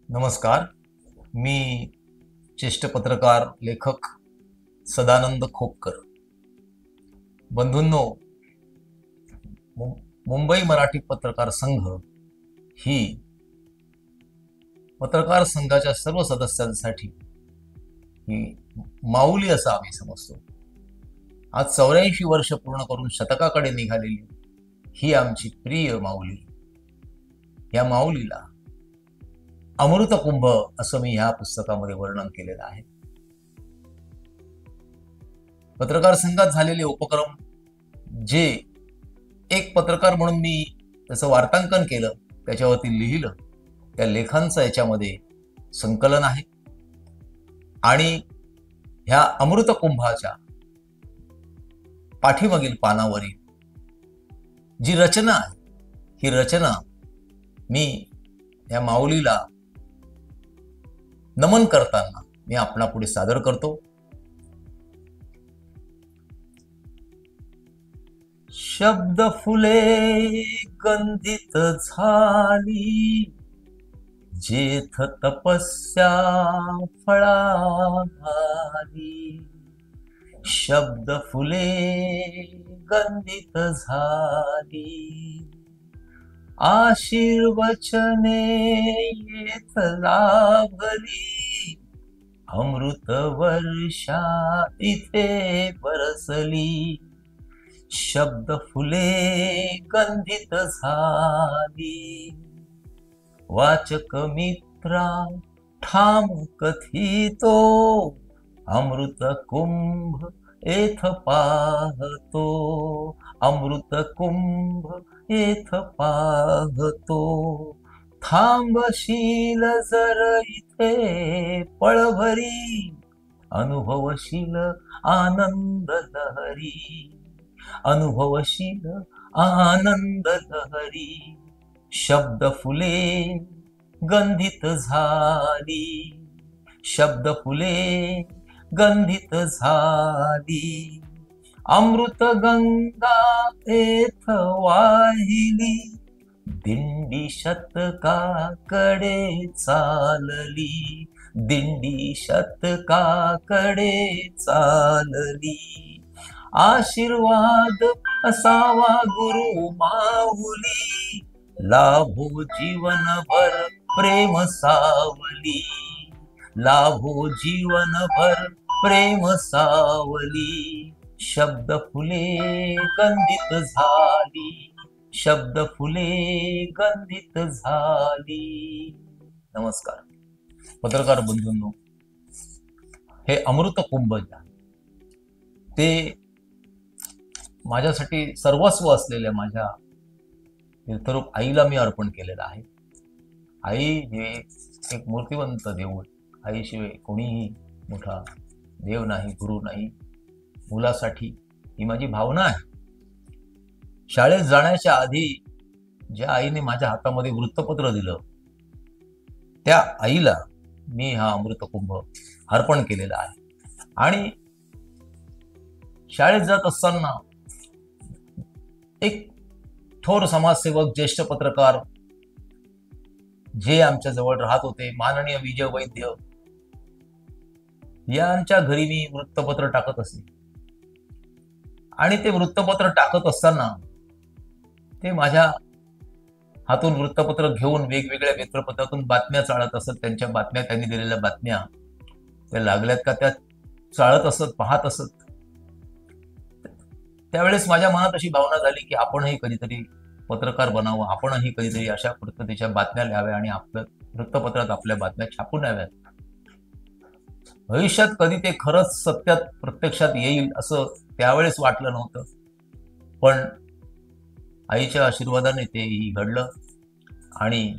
नमस्कार. मी ज्येष्ठ पत्रकार लेखक सदानंद खोपकर. बंधूंनो, मुंबई मराठी पत्रकार संघ ही पत्रकार संघाच्या सर्व सदस्यांसाठी ही माऊली असं आम्ही समजतो. आज 84 वर्ष पूर्ण करून शतकाकडे निघालेली ही आमची प्रिय माऊली. या माऊलीला अमृत कुंभ असं मी ह्या पुस्तकामध्ये वर्णन केलेलं आहे. पत्रकार संघात झालेले उपक्रम जे एक पत्रकार म्हणून मी त्याचं वार्तांकन केलं, त्याच्यावरती लिहिलं, त्या लेखांचं याच्यामध्ये संकलन आहे. आणि ह्या अमृत कुंभाच्या पाठीमागील पानावरील जी रचना आहे, ही रचना मी या माऊलीला नमन करताना मी आपणापुढे सादर करतो. शब्द फुले गंधित झाली, जेथ तपस्या फळाली. शब्द फुले गंधित झाली, आशीर्वचने येथ लाभली. अमृत वर्षा इथे बरसली. शब्द फुले गंधित झाली, वाचक मित्रा ठाम कथितो. अमृत कुंभ येथ पाहतो, अमृत कुंभ येथ पाहतो. थांबशील जर इथे पळभरी, अनुभवशील आनंद लहरी. अनुभवशील आनंद लहरी. शब्द फुले गंधित झाली, शब्द फुले गंधित झाली. अमृत गंगा येथ वाहिली, दिंडी शतकाकडे चालली. दिंडी शतकाकडे चालली. आशीर्वाद असावा गुरु माऊली, लाभो जीवनभर प्रेम सावली. लाभो जीवनभर प्रेम सावली. शब्द फुले गंधित झाली, शब्द फुले गंधित झाली. नमस्कार. पत्रकार बंधूंनो, हे अमृत कुंभ ते माझ्यासाठी सर्वस्व असलेल्या माझ्या तीर्थरूप आईला मी अर्पण केलेलं आहे. आई हे एक मूर्तिवंत देऊळ. आईशिवाय कोणीही मोठा देव नाही, गुरु नाही. मुलासाठी ही माझी भावना आहे. शाळेत जाण्याच्या आधी ज्या आईने माझ्या हातामध्ये वृत्तपत्र दिलं, त्या आईला मी हा अमृतकुंभ अर्पण केलेला आहे. आणि शाळेत जात असताना एक थोर समाजसेवक, ज्येष्ठ पत्रकार जे आमच्या जवळ राहत होते, माननीय विजय वैद्य, यांच्या घरी मी वृत्तपत्र टाकत असे. आणि ते वृत्तपत्र टाकत असताना ते माझ्या हातून वृत्तपत्र घेऊन वेगवेगळ्या वृत्तपत्रातून बातम्या चाळत असत. त्यांच्या बातम्या, त्यांनी दिलेल्या बातम्या त्या लागल्यात का त्या चाळत असत, पाहत असत. त्यावेळेस माझ्या मनात अशी भावना झाली की आपणही कधीतरी पत्रकार बनावं, आपणही कधीतरी अशा पद्धतीच्या बातम्या लिहाव्या आणि आपल्या वृत्तपत्रात आपल्या बातम्या छापून याव्यात. भविष्यात कधी ते खरंच सत्यात प्रत्यक्षात येईल असं त्यावेळेस वाटलं नव्हतं, पण आईच्या आशीर्वादाने तेही घडलं आणि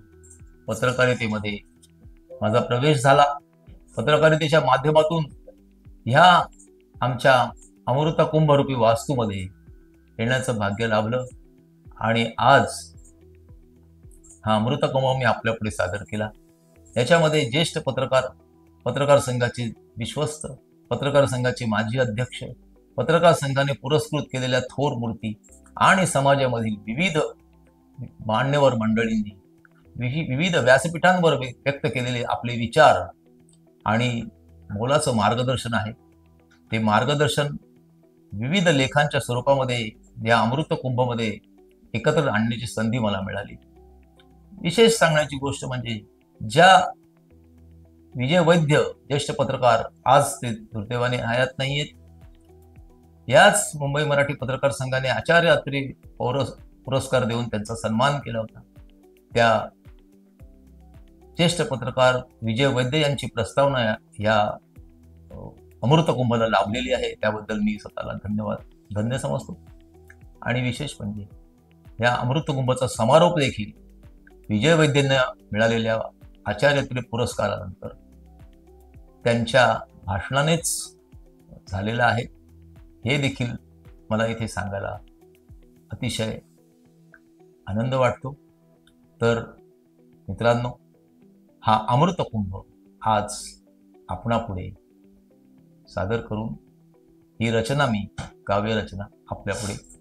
पत्रकारितेमध्ये माझा प्रवेश झाला. पत्रकारितेच्या माध्यमातून ह्या आमच्या अमृत कुंभरूपी वास्तूमध्ये येण्याचं भाग्य लाभलं. आणि आज हा अमृत कुंभ मी आपल्या पुढे सादर केला. याच्यामध्ये ज्येष्ठ पत्रकार संघाचे विश्वस्त, पत्रकार संघाचे माजी अध्यक्ष, पत्रकार संघाने पुरस्कृत केलेल्या थोर मूर्ती आणि समाजामधील विविध मान्यवर मंडळींनी विविध व्यासपीठांवर व्यक्त केलेले आपले विचार आणि मोलाचं मार्गदर्शन आहे. ते मार्गदर्शन विविध लेखांच्या स्वरूपामध्ये या अमृत कुंभमध्ये एकत्र आणण्याची संधी मला मिळाली. विशेष सांगण्याची गोष्ट म्हणजे ज्या विजय वैद्य ज्येष्ठ पत्रकार आज ते दुर्दैवाने हयात नाहीयेत, याच मुंबई मराठी पत्रकार संघाने आचार्य अत्रे पुरस्कार देऊन त्यांचा सन्मान केला होता. त्या ज्येष्ठ पत्रकार विजय वैद्य यांची प्रस्तावना या अमृत कुंभाला लाभलेली आहे. त्याबद्दल मी स्वतःला धन्य समजतो. आणि विशेष म्हणजे या अमृत कुंभाचा समारोप देखील विजय वैद्यांना मिळालेल्या आचार्य अत्रे पुरस्कारानंतर त्यांच्या भाषणानेच झालेला आहे. हे देखील मला इथे सांगायला अतिशय आनंद वाटतो. तर मित्रांनो, हा अमृत कुंभ आज आपणापुढे सादर करून ही रचना, मी काव्य रचना आपल्यापुढे